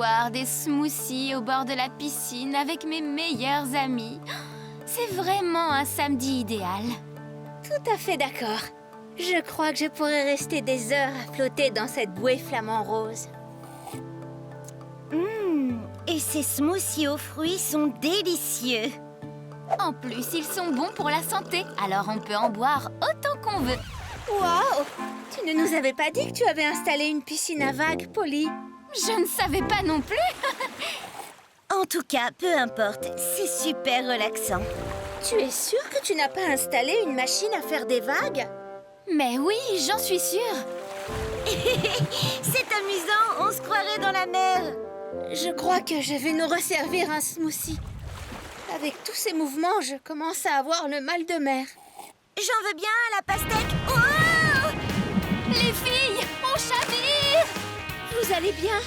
boire des smoothies au bord de la piscine avec mes meilleurs amis. C'est vraiment un samedi idéal. Tout à fait d'accord. Je crois que je pourrais rester des heures à flotter dans cette bouée flamant rose. Et ces smoothies aux fruits sont délicieux. En plus, ils sont bons pour la santé, alors on peut en boire autant qu'on veut. Waouh! Tu ne nous avais pas dit que tu avais installé une piscine à vagues, Polly. Je ne savais pas non plus. En tout cas, peu importe, c'est super relaxant. Tu es sûre que tu n'as pas installé une machine à faire des vagues? Mais oui, j'en suis sûre. C'est amusant, on se croirait dans la mer. Je crois que je vais nous resservir un smoothie. Avec tous ces mouvements, je commence à avoir le mal de mer. J'en veux bien à la pastèque. Oh! Les filles, on chavire! Vous allez bien?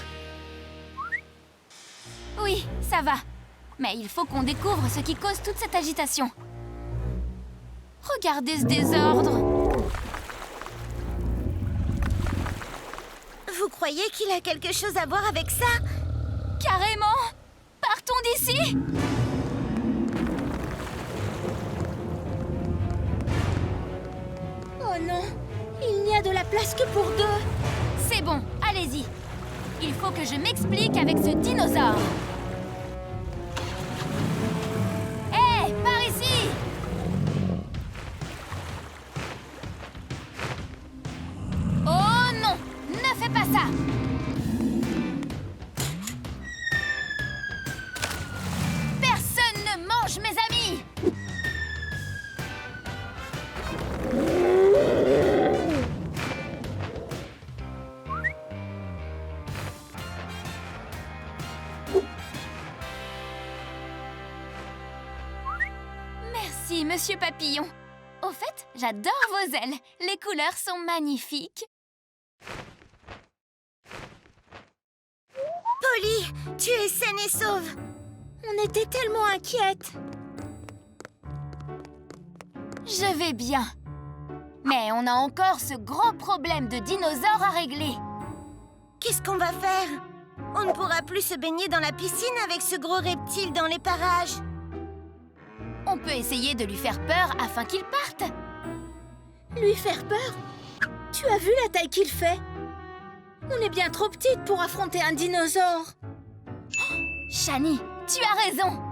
Oui, ça va. Mais il faut qu'on découvre ce qui cause toute cette agitation. Regardez ce désordre. Vous croyez qu'il a quelque chose à voir avec ça? Carrément! Partons d'ici! Oh non! Il n'y a de la place que pour deux! C'est bon, allez-y. Il faut que je m'explique avec ce dinosaure. Hé, par ici! Oh non! Ne fais pas ça! Personne ne mange mes amis! Merci, Monsieur Papillon. Au fait, j'adore vos ailes. Les couleurs sont magnifiques. Polly, tu es saine et sauve. On était tellement inquiètes. Je vais bien. Mais on a encore ce gros problème de dinosaures à régler. Qu'est-ce qu'on va faire? On ne pourra plus se baigner dans la piscine avec ce gros reptile dans les parages. On peut essayer de lui faire peur afin qu'il parte. Lui faire peur? Tu as vu la taille qu'il fait? On est bien trop petite pour affronter un dinosaure. Shani, tu as raison.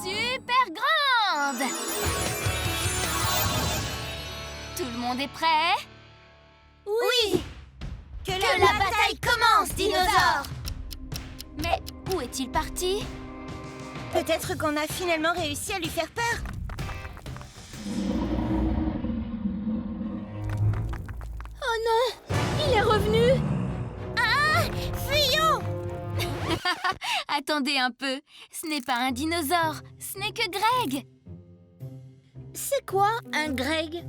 Super grande! Tout le monde est prêt? Oui! Que la bataille commence, dinosaure! Mais où est-il parti? Peut-être qu'on a finalement réussi à lui faire peur. Oh non! Il est revenu! Ah! Fuyons! Attendez un peu. Ce n'est pas un dinosaure, ce n'est que Greg. C'est quoi un Greg?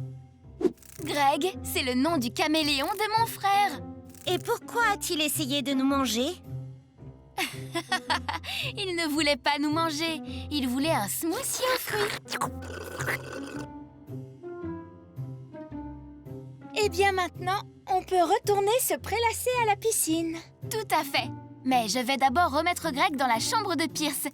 Greg, c'est le nom du caméléon de mon frère. Et pourquoi a-t-il essayé de nous manger? Il ne voulait pas nous manger. Il voulait un smoothie aux fruits. Eh bien maintenant, on peut retourner se prélasser à la piscine. Tout à fait. Mais je vais d'abord remettre Greg dans la chambre de Pierce.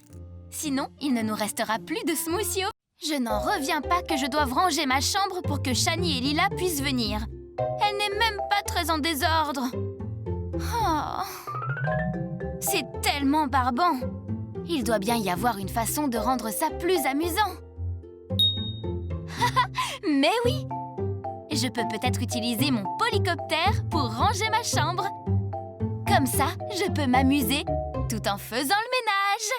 Sinon, il ne nous restera plus de smoothie aux... Je n'en reviens pas que je doive ranger ma chambre pour que Shani et Lila puissent venir. Elle n'est même pas très en désordre. Oh. C'est tellement barbant. Il doit bien y avoir une façon de rendre ça plus amusant. Mais oui! Je peux peut-être utiliser mon polycoptère pour ranger ma chambre. Comme ça, je peux m'amuser tout en faisant le ménage.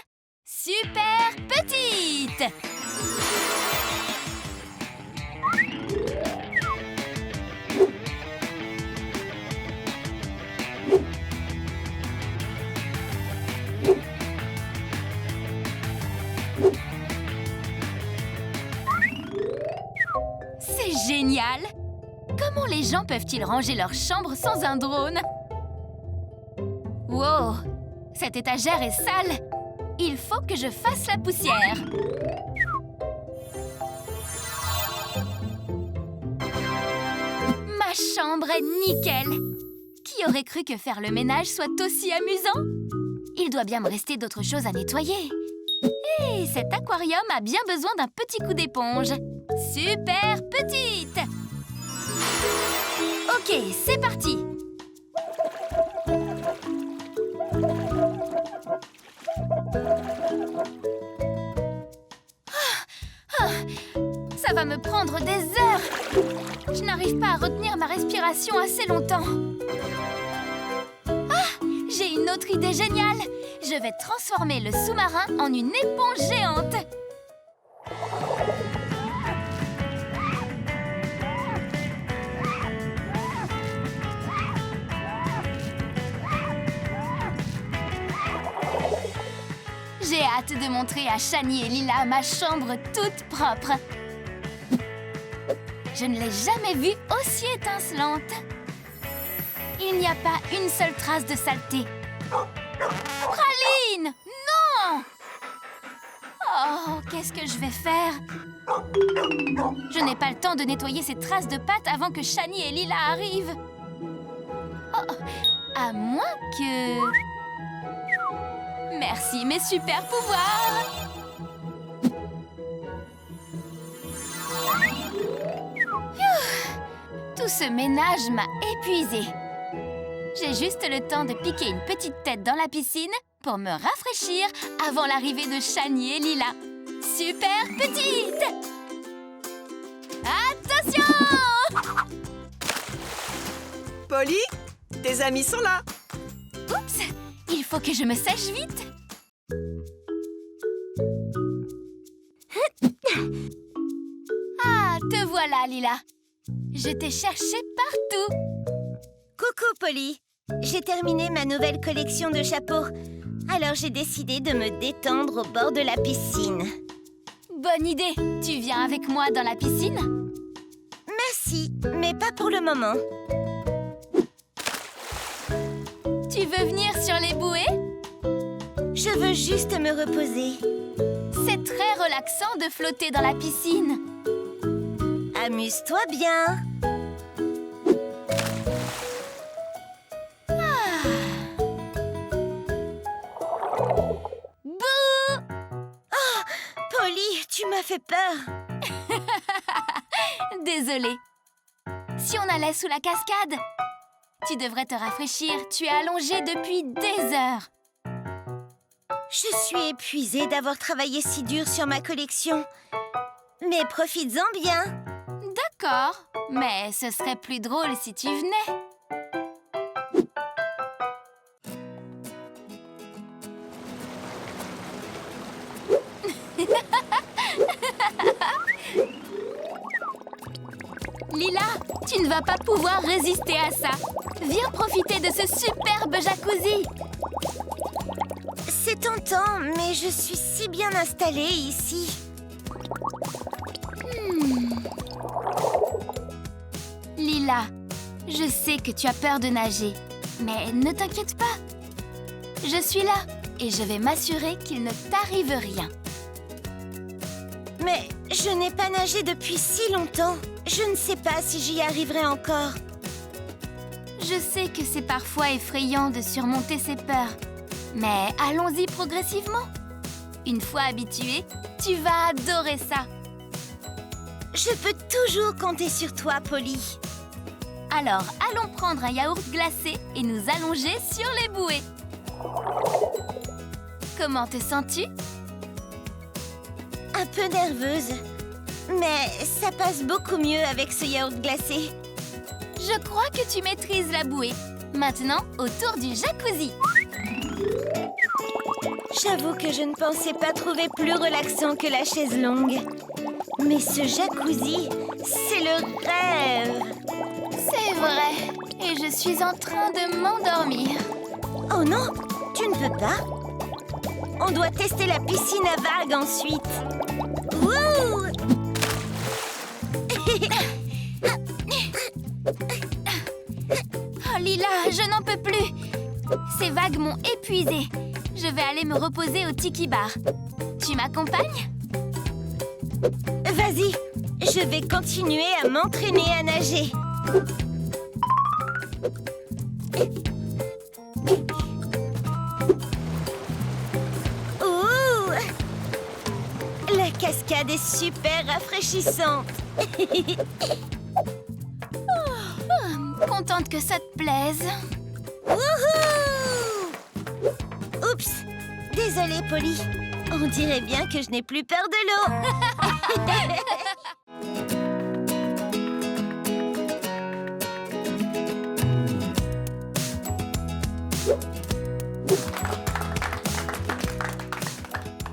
Super petite! C'est génial! Comment les gens peuvent-ils ranger leur chambre sans un drone? Wow! Cette étagère est sale! Il faut que je fasse la poussière! Ma chambre est nickel! Qui Qui aurait cru que faire le ménage soit aussi amusant? Il doit bien me rester d'autres choses à nettoyer. Et cet aquarium a bien besoin d'un petit coup d'éponge. Super petite! Ok, c'est parti! Ça va me prendre des heures! Je n'arrive pas à retenir ma respiration assez longtemps. Ah! J'ai une autre idée géniale! Je vais transformer le sous-marin en une éponge géante! J'ai hâte de montrer à Shani et Lila ma chambre toute propre. Je ne l'ai jamais vue aussi étincelante. Il n'y a pas une seule trace de saleté. Praline! Non! Oh, qu'est-ce que je vais faire? Je n'ai pas le temps de nettoyer ces traces de pâte avant que Shani et Lila arrivent. Oh, à moins que... Merci, mes super pouvoirs! Tout ce ménage m'a épuisée. J'ai juste le temps de piquer une petite tête dans la piscine pour me rafraîchir avant l'arrivée de Shani et Lila. Super petite! Attention! Polly, tes amis sont là. Oups! Il faut que je me sèche vite. Ah, te voilà, Lila. Je t'ai cherché partout. Coucou, Polly. J'ai terminé ma nouvelle collection de chapeaux. Alors j'ai décidé de me détendre au bord de la piscine. Bonne idée. Tu viens avec moi dans la piscine? Merci, mais pas pour le moment. Tu veux venir sur les bouées? Je veux juste me reposer. C'est très relaxant de flotter dans la piscine. Amuse-toi bien. Bouh! Oh, Polly, tu m'as fait peur. Désolée. Si on allait sous la cascade? Tu devrais te rafraîchir. Tu es allongée depuis des heures. Je suis épuisée d'avoir travaillé si dur sur ma collection. Mais profites-en bien. D'accord, mais ce serait plus drôle si tu venais. Lila, tu ne vas pas pouvoir résister à ça. Viens profiter de ce superbe jacuzzi. C'est tentant, mais je suis si bien installée ici. Lila, je sais que tu as peur de nager, mais ne t'inquiète pas. Je suis là et je vais m'assurer qu'il ne t'arrive rien. Mais je n'ai pas nagé depuis si longtemps. Je ne sais pas si j'y arriverai encore. Je sais que c'est parfois effrayant de surmonter ses peurs, mais allons-y progressivement. Une fois habitué, tu vas adorer ça. Je peux toujours compter sur toi, Polly. Alors, allons prendre un yaourt glacé et nous allonger sur les bouées. Comment te sens-tu? Un peu nerveuse. Mais ça passe beaucoup mieux avec ce yaourt glacé. Je crois que tu maîtrises la bouée. Maintenant, autour du jacuzzi. J'avoue que je ne pensais pas trouver plus relaxant que la chaise longue. Mais ce jacuzzi, c'est le rêve. C'est vrai. Et je suis en train de m'endormir. Oh non, tu ne peux pas. On doit tester la piscine à vagues ensuite. Wouh! Oh Lila, je n'en peux plus. Ces vagues m'ont épuisée. Je vais aller me reposer au Tiki Bar. Tu m'accompagnes? Vas-y, je vais continuer à m'entraîner à nager. cascade est super rafraîchissante. Contente que ça te plaise. Wouhou! Oups! Désolée, Polly. On dirait bien que je n'ai plus peur de l'eau.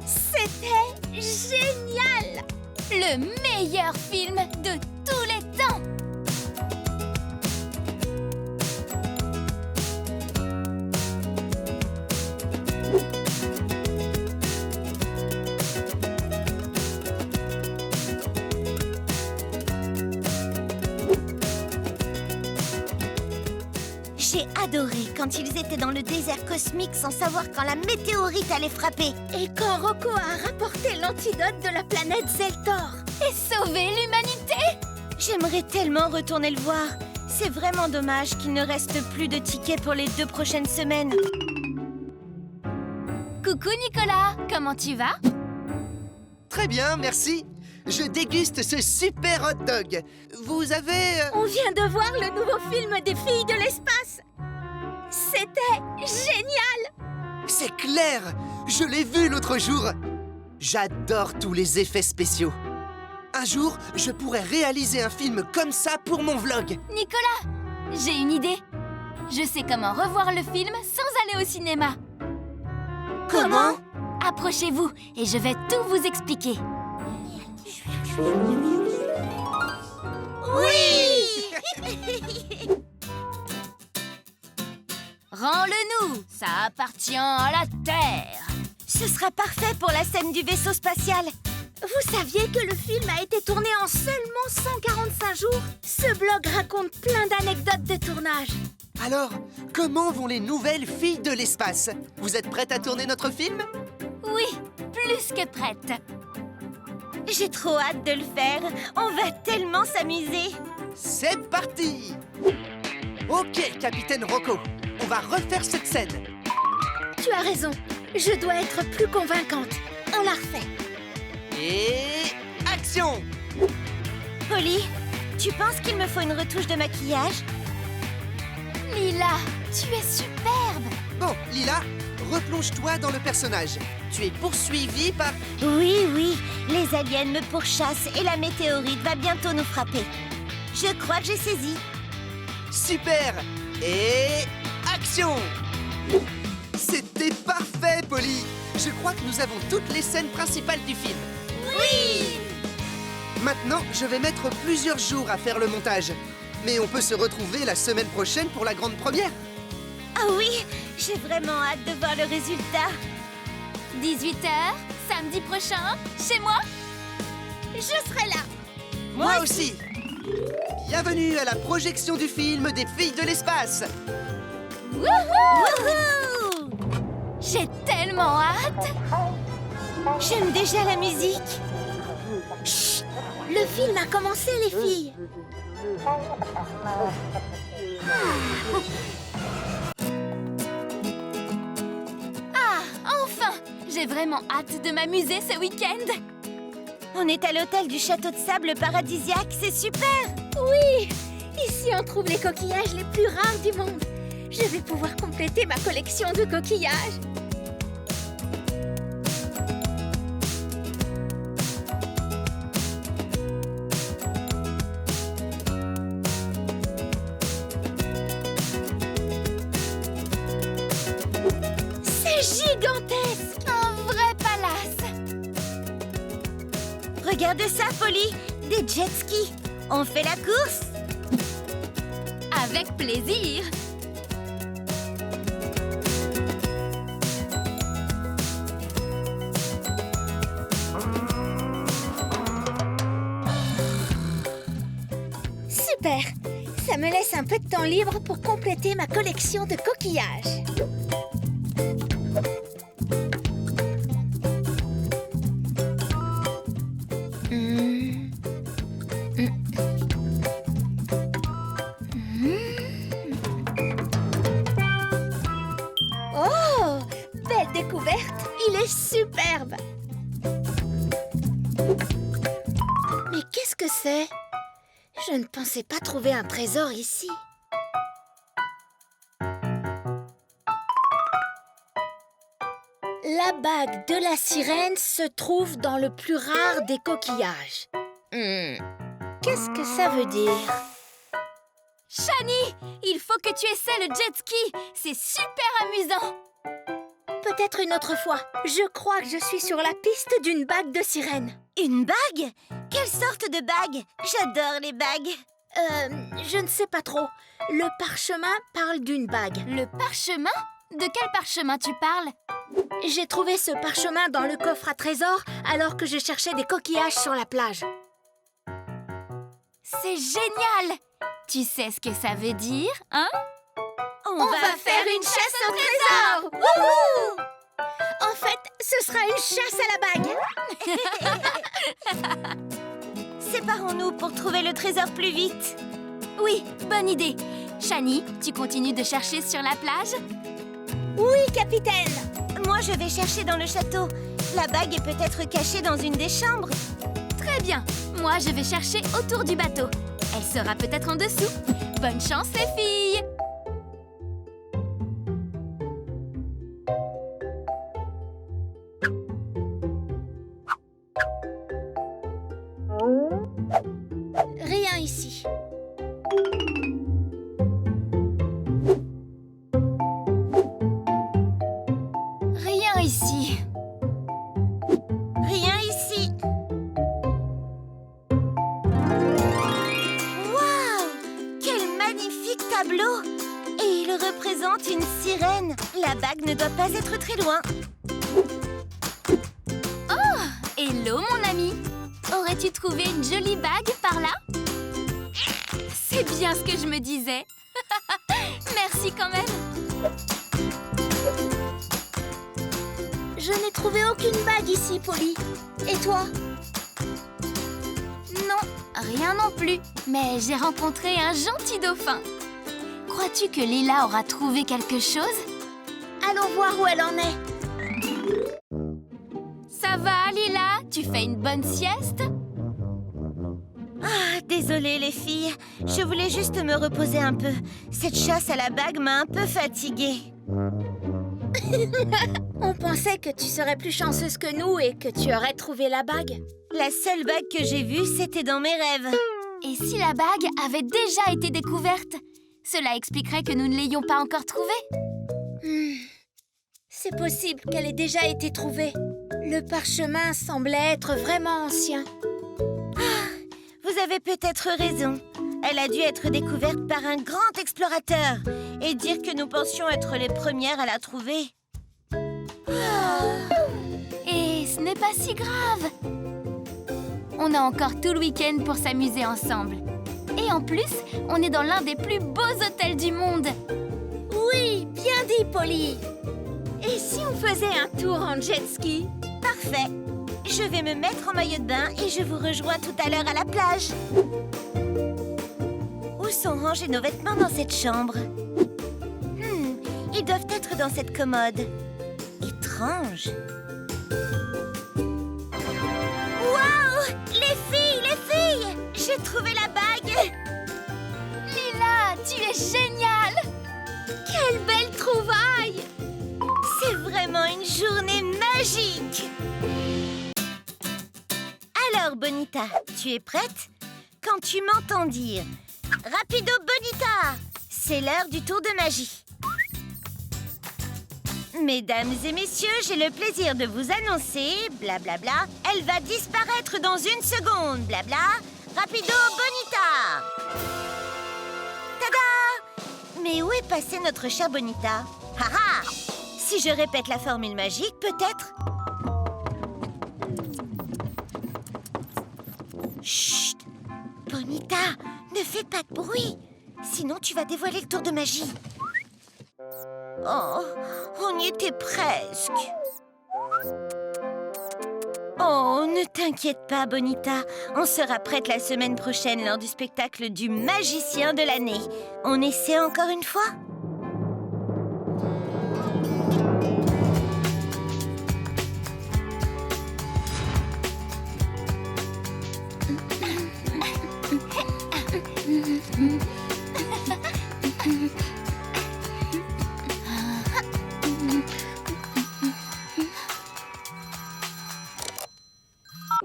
C'était génial! Le meilleur film de tous les temps. J'ai adoré quand ils étaient dans le désert cosmique sans savoir quand la météorite allait frapper. Et quand Rocco a rapporté l'antidote de la planète Zeltor. Et sauver l'humanité. J'aimerais tellement retourner le voir. C'est vraiment dommage qu'il ne reste plus de tickets pour les 2 prochaines semaines. Coucou Nicolas, comment tu vas? Très bien, merci. Je déguste ce super hot dog. Vous avez... On vient de voir le nouveau film des filles de l'espace. C'était génial! C'est clair! Je l'ai vu l'autre jour. J'adore tous les effets spéciaux. Un jour, je pourrais réaliser un film comme ça pour mon vlog. Nicolas, j'ai une idée. Je sais comment revoir le film sans aller au cinéma. Comment? Approchez-vous et je vais tout vous expliquer. Oui! Rends-le-nous, ça appartient à la Terre. Ce sera parfait pour la scène du vaisseau spatial. Vous saviez que le film a été tourné en seulement 145 jours? Ce blog raconte plein d'anecdotes de tournage. Alors, comment vont les nouvelles filles de l'espace? Vous êtes prêtes à tourner notre film? Oui, plus que prête. J'ai trop hâte de le faire. On va tellement s'amuser. C'est parti! Ok, capitaine Rocco, on va refaire cette scène. Tu as raison, je dois être plus convaincante. On la refait. Et... action! Polly, tu penses qu'il me faut une retouche de maquillage? Lila, tu es superbe. Bon, Lila, replonge-toi dans le personnage. Tu es poursuivie par... Oui, les aliens me pourchassent et la météorite va bientôt nous frapper. Je crois que j'ai saisi. Super! Et... action! C'était parfait, Polly! Je crois que nous avons toutes les scènes principales du film. Oui! Maintenant, je vais mettre plusieurs jours à faire le montage. Mais on peut se retrouver la semaine prochaine pour la grande première. Ah oui, j'ai vraiment hâte de voir le résultat. 18h, samedi prochain, chez moi. Je serai là. Moi aussi! Bienvenue à la projection du film des filles de l'espace. Wouhou! J'ai tellement hâte. J'aime déjà la musique. Chut! Le film a commencé, les filles. Ah, enfin! J'ai vraiment hâte de m'amuser ce week-end. On est à l'hôtel du château de sable paradisiaque, c'est super! Oui, ici on trouve les coquillages les plus rares du monde. Je vais pouvoir compléter ma collection de coquillages. C'est gigantesque! Un vrai palace. Regarde ça, Polly! Des jet skis! On fait la course? Avec plaisir. Super! Ça me laisse un peu de temps libre pour compléter ma collection de coquillages. Oh! Belle découverte! Il est superbe! pensais pas trouver un trésor ici. La bague de la sirène se trouve dans le plus rare des coquillages. Qu'est-ce que ça veut dire? Shani, il faut que tu essaies le jet ski. C'est super amusant. Peut-être une autre fois. Je crois que je suis sur la piste d'une bague de sirène. Une bague? Quelle sorte de bague? J'adore les bagues. Je ne sais pas trop. Le parchemin parle d'une bague. Le parchemin? De quel parchemin tu parles? J'ai trouvé ce parchemin dans le coffre à trésors alors que je cherchais des coquillages sur la plage. C'est génial! Tu sais ce que ça veut dire, hein? On va faire une chasse au trésor! Wouhou! En fait, ce sera une chasse à la bague. Séparons-nous pour trouver le trésor plus vite. Oui, bonne idée. Shani, tu continues de chercher sur la plage? Oui, capitaine. Moi, je vais chercher dans le château. La bague est peut-être cachée dans une des chambres. Très bien. Moi, je vais chercher autour du bateau. Elle sera peut-être en dessous. Bonne chance, les filles! Rien ici. Rien ici. Rien ici. Waouh! Quel magnifique tableau! Et il représente une sirène. La bague ne doit pas être très loin. Hello, mon ami. Aurais-tu trouvé une jolie bague par là? C'est bien ce que je me disais. Merci quand même. Je n'ai trouvé aucune bague ici, Polly. Et toi? Non, rien non plus. Mais j'ai rencontré un gentil dauphin. Crois-tu que Lila aura trouvé quelque chose? Allons voir où elle en est. Ça va, Lila? Tu fais une bonne sieste? Ah, désolée les filles. Je voulais juste me reposer un peu. Cette chasse à la bague m'a un peu fatiguée. On pensait que tu serais plus chanceuse que nous et que tu aurais trouvé la bague. La seule bague que j'ai vue, c'était dans mes rêves. Et si la bague avait déjà été découverte? Cela expliquerait que nous ne l'ayons pas encore trouvée. C'est possible qu'elle ait déjà été trouvée. Le parchemin semblait être vraiment ancien. Vous avez peut-être raison. Elle a dû être découverte par un grand explorateur et dire que nous pensions être les premières à la trouver. Et ce n'est pas si grave. On a encore tout le week-end pour s'amuser ensemble. Et en plus, on est dans l'un des plus beaux hôtels du monde. Oui, bien dit, Polly. Et si on faisait un tour en jet ski? Parfait. Je vais me mettre en maillot de bain et je vous rejoins tout à l'heure à la plage. Où sont rangés nos vêtements dans cette chambre? Ils doivent être dans cette commode. Étrange. Waouh! Les filles! J'ai trouvé la bague! Lila, tu es géniale! Quelle belle trouvaille! C'est vraiment une journée magique! Alors, Bonita, tu es prête? Quand tu m'entends dire « Rapido, Bonita !» c'est l'heure du tour de magie. Mesdames et messieurs, j'ai le plaisir de vous annoncer, blablabla, elle va disparaître dans une seconde, blabla. Rapido, Bonita! Tada! Mais où est passée notre chère Bonita? Haha! Si je répète la formule magique, peut-être... Chut! Bonita, ne fais pas de bruit. Sinon, tu vas dévoiler le tour de magie. Oh, on y était presque. Oh, ne t'inquiète pas, Bonita. On sera prête la semaine prochaine lors du spectacle du magicien de l'année. On essaie encore une fois?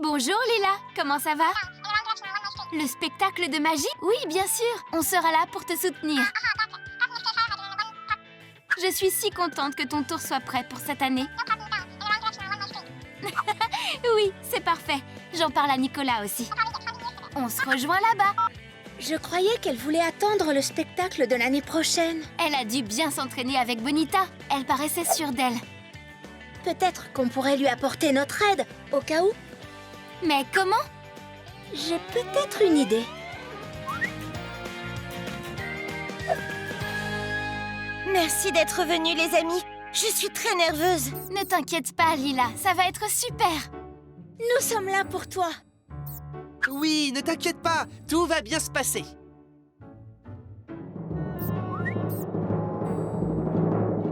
Bonjour Lila, comment ça va? Le spectacle de magie? Oui, bien sûr, on sera là pour te soutenir. Je suis si contente que ton tour soit prêt pour cette année. Oui, c'est parfait. J'en parle à Nicolas aussi. On se rejoint là-bas. Je croyais qu'elle voulait attendre le spectacle de l'année prochaine. Elle a dû bien s'entraîner avec Bonita. Elle paraissait sûre d'elle. Peut-être qu'on pourrait lui apporter notre aide, au cas où. Mais comment? J'ai peut-être une idée. Merci d'être venus, les amis. Je suis très nerveuse. Ne t'inquiète pas, Lila, ça va être super. Nous sommes là pour toi. Oui, ne t'inquiète pas, tout va bien se passer.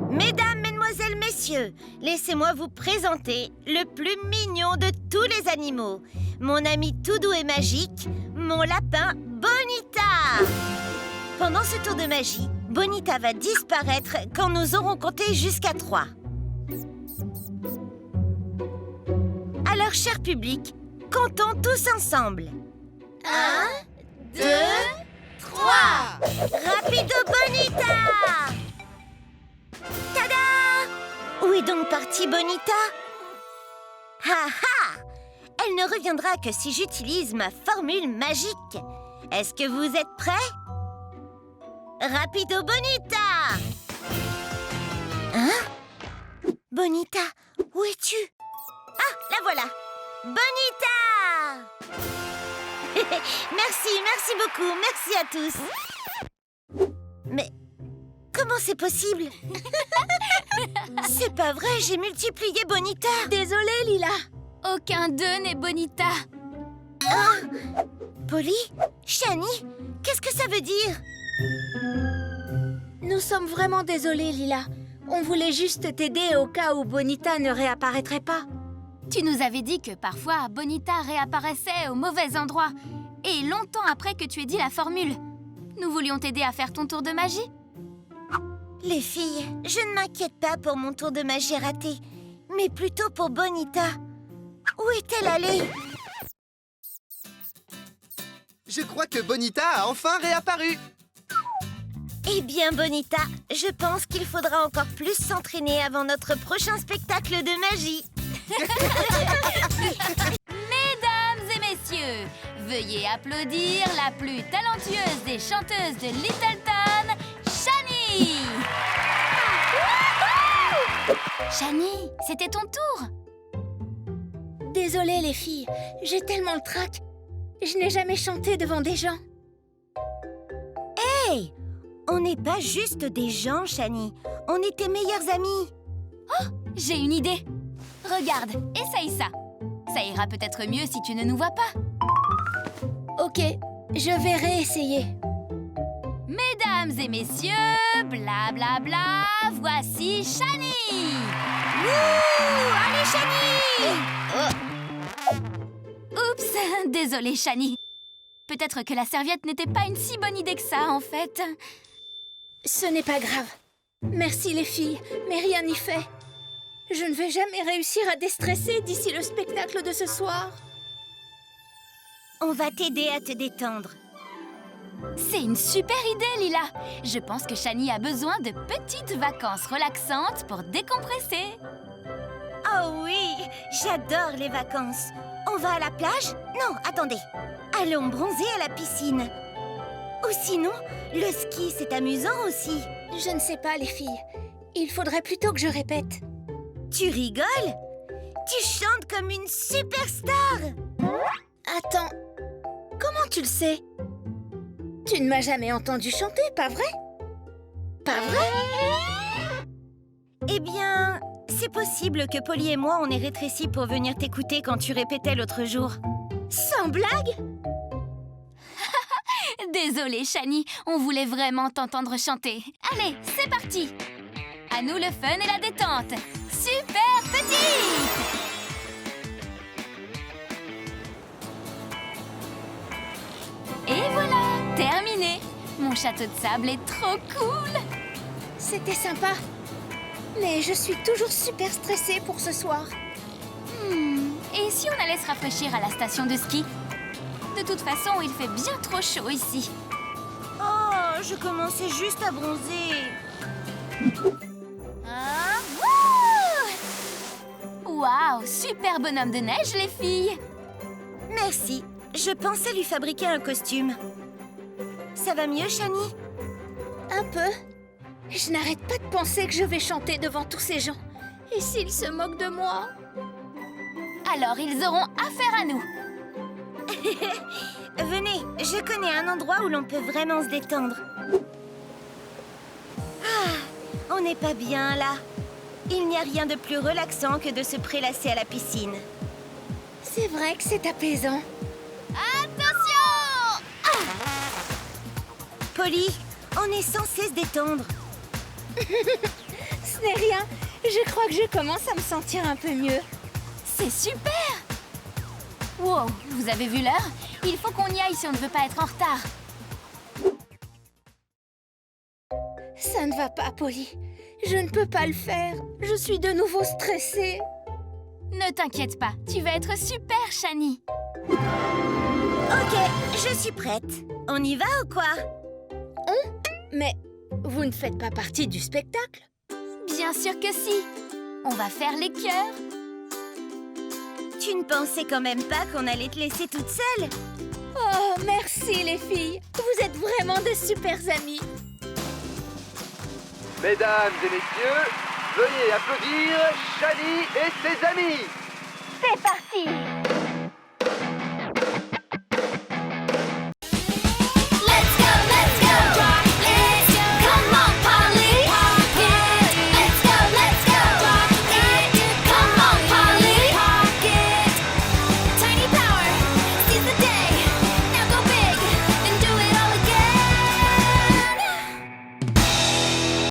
Mesdames, mesdemoiselles, messieurs, laissez-moi vous présenter le plus mignon de tous les animaux. Mon ami tout doux et magique, mon lapin Bonita. Pendant ce tour de magie, Bonita va disparaître quand nous aurons compté jusqu'à 3. Alors, cher public, comptons tous ensemble. 1, 2, 3. Rapido Bonita! Tada! Où est donc partie Bonita? Ha ha! Elle ne reviendra que si j'utilise ma formule magique. Est-ce que vous êtes prêts? Rapido Bonita! Hein? Bonita, où es-tu? Ah, la voilà! Bonita! Merci beaucoup, merci à tous. Mais comment c'est possible? C'est pas vrai, j'ai multiplié Bonita. Désolée, Lila. Aucun d'eux n'est Bonita. Polly? Shani? Qu'est-ce que ça veut dire? Nous sommes vraiment désolés, Lila. On voulait juste t'aider au cas où Bonita ne réapparaîtrait pas. Tu nous avais dit que parfois Bonita réapparaissait au mauvais endroit et longtemps après que tu aies dit la formule. Nous voulions t'aider à faire ton tour de magie. Les filles, je ne m'inquiète pas pour mon tour de magie raté, mais plutôt pour Bonita. Où est-elle allée? Je crois que Bonita a enfin réapparu. Eh bien, Bonita, je pense qu'il faudra encore plus s'entraîner avant notre prochain spectacle de magie. Mesdames et messieurs, veuillez applaudir la plus talentueuse des chanteuses de Littleton, Shani! Shani, c'était ton tour. Désolée, les filles. J'ai tellement le trac. Je n'ai jamais chanté devant des gens. Hey! On n'est pas juste des gens, Shani. On est tes meilleures amies. J'ai une idée. Regarde, essaye ça. Ça ira peut-être mieux si tu ne nous vois pas. Ok, je vais réessayer. Mesdames et messieurs, blablabla, voici Shani! Wouh! Allez, Shani! Oups, désolée Shani. Peut-être que la serviette n'était pas une si bonne idée que ça, en fait. Ce n'est pas grave. Merci, les filles, mais rien n'y fait. Je ne vais jamais réussir à déstresser d'ici le spectacle de ce soir. On va t'aider à te détendre. C'est une super idée, Lila. Je pense que Shani a besoin de petites vacances relaxantes pour décompresser. Oh oui, j'adore les vacances. On va à la plage? Non, attendez. Allons bronzer à la piscine. Ou sinon, le ski, c'est amusant aussi. Je ne sais pas, les filles. Il faudrait plutôt que je répète. Tu rigoles? Tu chantes comme une superstar. Attends, comment tu le sais? Tu ne m'as jamais entendu chanter, pas vrai? Pas vrai? Eh bien, c'est possible que Polly et moi, on ait rétréci pour venir t'écouter quand tu répétais l'autre jour. Sans blague? Désolée, Shani, on voulait vraiment t'entendre chanter. Allez, c'est parti! À nous le fun et la détente! Super petite! Et voilà! terminé. Mon château de sable est trop cool. C'était sympa. Mais je suis toujours super stressée pour ce soir. Et si on allait se rafraîchir à la station de ski? De toute façon, il fait bien trop chaud ici. Oh, je commençais juste à bronzer. Ah, wouh! Waouh, super bonhomme de neige, les filles! Merci. Je pensais lui fabriquer un costume. Ça va mieux, Shani? Un peu. Je n'arrête pas de penser que je vais chanter devant tous ces gens. Et s'ils se moquent de moi? Alors, ils auront affaire à nous. Venez, je connais un endroit où l'on peut vraiment se détendre. Ah, on n'est pas bien là. Il n'y a rien de plus relaxant que de se prélasser à la piscine. C'est vrai que c'est apaisant. Attention! Polly, on est censé se détendre. Ce n'est rien. Je crois que je commence à me sentir un peu mieux. C'est super! Wow, vous avez vu l'heure? Il faut qu'on y aille si on ne veut pas être en retard. Ça ne va pas, Polly. Je ne peux pas le faire. Je suis de nouveau stressée. Ne t'inquiète pas, tu vas être super, Shani. Ok, je suis prête. On y va ou quoi? Mais vous ne faites pas partie du spectacle? Bien sûr que si. On va faire les cœurs. Tu ne pensais quand même pas qu'on allait te laisser toute seule? Oh, merci les filles. Vous êtes vraiment de super amies. Mesdames et messieurs, veuillez applaudir Shani et ses amis.